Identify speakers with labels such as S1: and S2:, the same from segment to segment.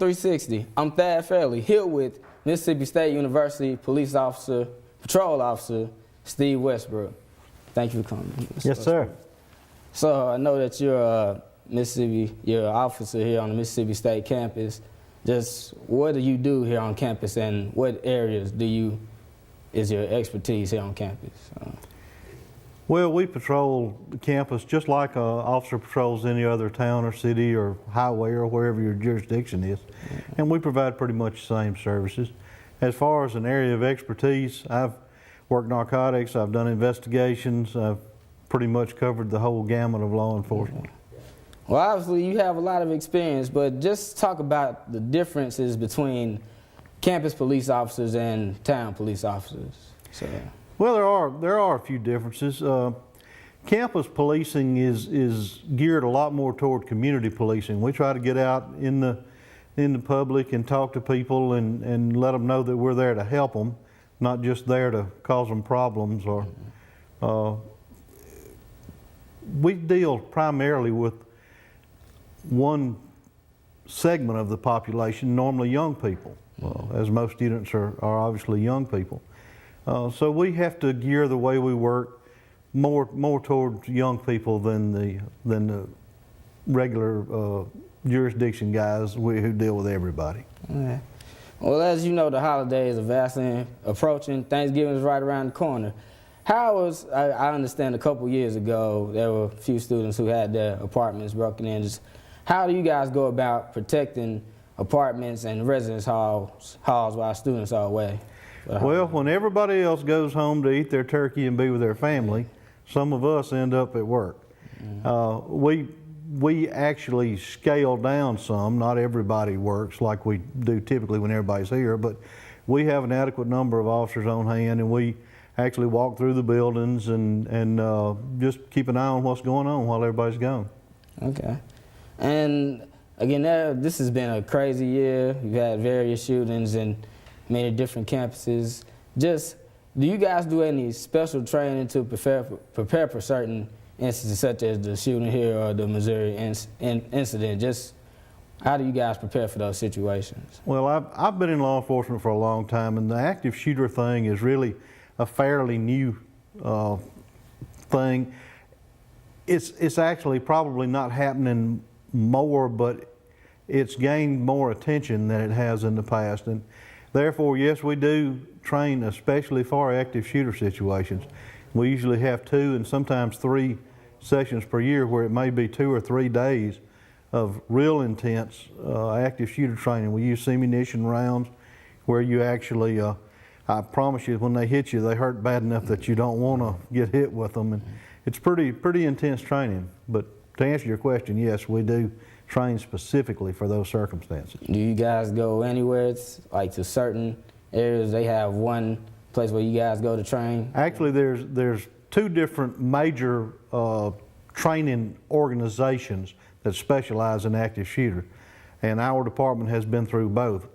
S1: 360. I'm Thad Fairley, here with Mississippi State University Police Officer, Patrol Officer, Steve Westbrook. Thank you for coming. Mr.
S2: Yes, sir.
S1: So I know that you're you're an officer here on the Mississippi State campus. Just what do you do here on campus, and what areas is your expertise here on campus?
S2: Well, we patrol the campus just like an officer patrols any other town or city or highway or wherever your jurisdiction is. And we provide pretty much the same services. As far as an area of expertise, I've worked narcotics, I've done investigations, I've pretty much covered the whole gamut of law enforcement.
S1: Well, obviously you have a lot of experience, but just talk about the differences between campus police officers and town police officers. So.
S2: Well, there are a few differences. Campus policing is geared a lot more toward community policing. We try to get out in the public and talk to people and let them know that we're there to help them, not just there to cause them problems. Or we deal primarily with one segment of the population, normally young people, as most students are obviously young people. So we have to gear the way we work more towards young people than the regular jurisdiction guys who deal with everybody.
S1: Okay. Well, as you know, the holidays are vastly approaching. Thanksgiving is right around the corner. I understand a couple years ago there were a few students who had their apartments broken in. Just how do you guys go about protecting apartments and residence halls while students are away?
S2: Well, when everybody else goes home to eat their turkey and be with their family, some of us end up at work. We actually scale down some. Not everybody works like we do typically when everybody's here, but we have an adequate number of officers on hand, and we actually walk through the buildings and just keep an eye on what's going on while everybody's gone.
S1: Okay. And again, this has been a crazy year. You've had various shootings in many different campuses. Just, do you guys do any special training to prepare for certain instances such as the shooting here or the Missouri incident? Just how do you guys prepare for those situations?
S2: Well, I've been in law enforcement for a long time, and the active shooter thing is really a fairly new thing. It's actually probably not happening more, but it's gained more attention than it has in the past. And therefore, yes, we do train especially for active shooter situations. We usually have 2 and sometimes 3 sessions per year where it may be 2 or 3 days of real intense active shooter training. We use simunition rounds where you actually, I promise you, when they hit you, they hurt bad enough that you don't want to get hit with them. And it's pretty intense training. But to answer your question, yes, we do train specifically for those circumstances.
S1: Do you guys go anywhere, like to certain areas? They have one place where you guys go to train?
S2: Actually, there's 2 different major training organizations that specialize in active shooter, and our department has been through both.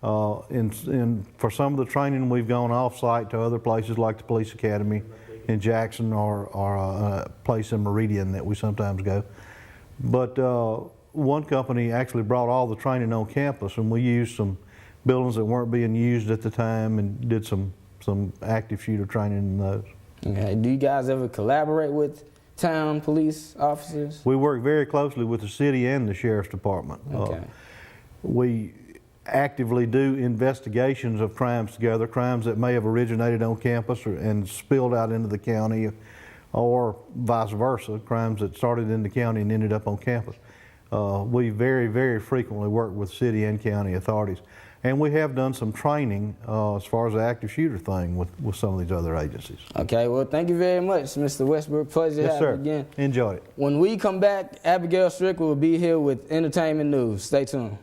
S2: For some of the training, we've gone off-site to other places like the Police Academy in Jackson or a place in Meridian that we sometimes go. But one company actually brought all the training on campus, and we used some buildings that weren't being used at the time and did some active shooter training in those.
S1: Okay. Do you guys ever collaborate with town police officers?
S2: We work very closely with the city and the sheriff's department.
S1: Okay.
S2: We actively do investigations of crimes together, crimes that may have originated on campus and spilled out into the county, or vice versa, crimes that started in the county and ended up on campus. We very, very frequently work with city and county authorities. And we have done some training as far as the active shooter thing with some of these other agencies.
S1: Okay, well, thank you very much, Mr. Westbrook. Pleasure to have you again.
S2: Enjoy it.
S1: When we come back, Abigail Strickler will be here with entertainment news. Stay tuned.